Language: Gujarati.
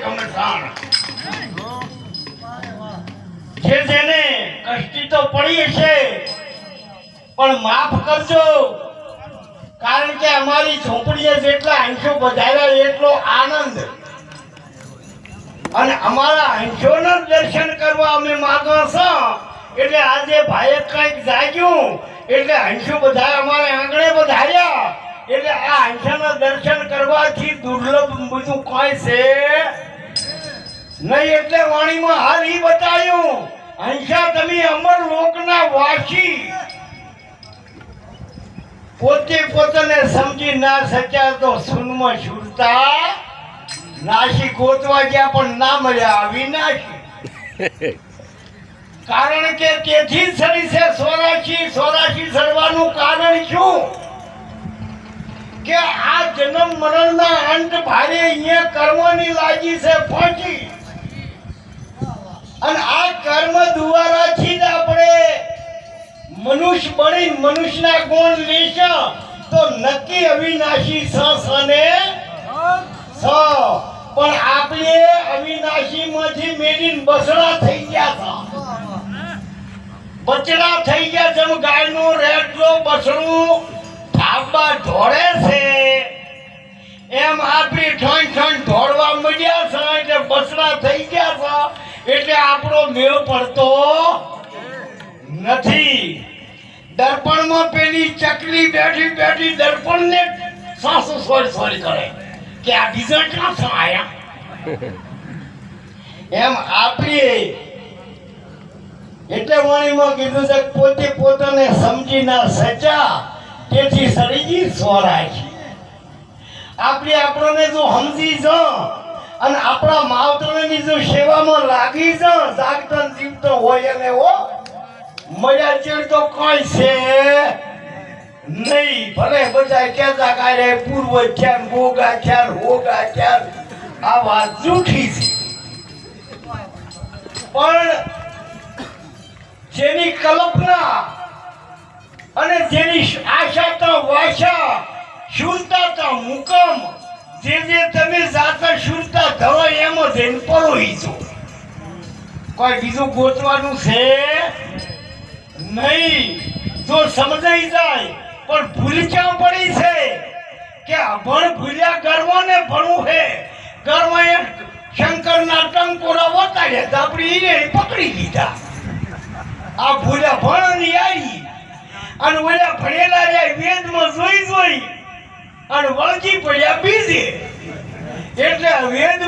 ઘમસાણ જે જેને કષ્ટી તો પડી છે પણ માફ કરજો, કારણ કે અમારી ઝોપડીએ જેટલા અંશો વધાર્યા એટલો આનંદ અને અમારા અંશોના દર્શન કરવા અમે માંગો છો એટલે આજે ભાઈએ કંઈક જાગ્યું એટલે અંશો બધા અમારે આંગણે વધાર્યા એટલે આ અંશાના દર્શન કરવાથી દુર્લભ બીજું કોઈ છે નહીં. એટલે વાણીમાં હાલ ઈ બતાવ્યું અંશા તમે અમર લોકના વાસી પોતે પોતાને સમજી ના શક્યા તો સુનમાં છુરતા નાશી ગોતવા ગયા પણ ના મળ્યા અવિનાશી. કારણ કે તેથી સડી છે 84 સડવાનું કારણ શું કે આ જન્મ મરણના અંત ભારે અહીંયા કર્મની લાગી છે પહોંચી અને આ કર્મ દ્વારાથી જ આપણે મનુષ્ય બની મનુષ્યના ગુણ લેશે તો નક્કી અવિનાશી સને પણ આપણે અવિનાશી માંથી મેળીને બસડા થઈ ગયા હતા, બચડા થઈ ગયા. જેમ ગાયનું રેટલો બસડું ધાબા ઢોળે છે એમ આપણે ઠણ ઢોળવા મળ્યા છે એટલે બસડા થઈ ગયા છે એટલે આપણો મેળ પડતો નથી. દર્પણમાં પેલી ચકલી બેઠી બેઠી દર્પણને સાસુ સોરી કરે કે આ બીજા ક્યાં છે આયા. એમ આપણે એટલે વાણીમાં કીધું છે પોતે પોતાને સમજી ના સચા તેથી સરીજી સોરાય છે. આપણે આપણને જો સમજી જ અને આપણા માવતરની જો સેવામાં લાગી જ જાગતા જીવતો હોય એને મળ્યા ચેડ તો કોઈ છે નહીં. ભલે બધા કહેતા કારે પૂર્વ ખ્યાલ ગોગા ખ્યાલ હોગા ખ્યાલ આ વાત જૂઠી છે પણ જેની કલ્પના અને જેની આશા તો વાશા શુદ્ધતા તો મુકમ જે તમે જાતા શુદ્ધતા ધરો એમ જઈને પરોહી છો. કોઈ બીજું ગોતવાનું છે નહીં. જો સમજાઈ જાય પણ ભૂલ ક્યાં પડી છે કે અભણ ભૂલ્યા ગર્વ ને ભણવું છે. ગર્વ એ શંકરના ટંકોરા વતાડ્યા તો આપણે એને પકડી લીધા. આ ભૂલ્યા ભણ ની આવી અને ઓલા ભણેલા રહ્યા વેદમાં જોઈ અને વળગી પડ્યા બીજે એટલે વેદ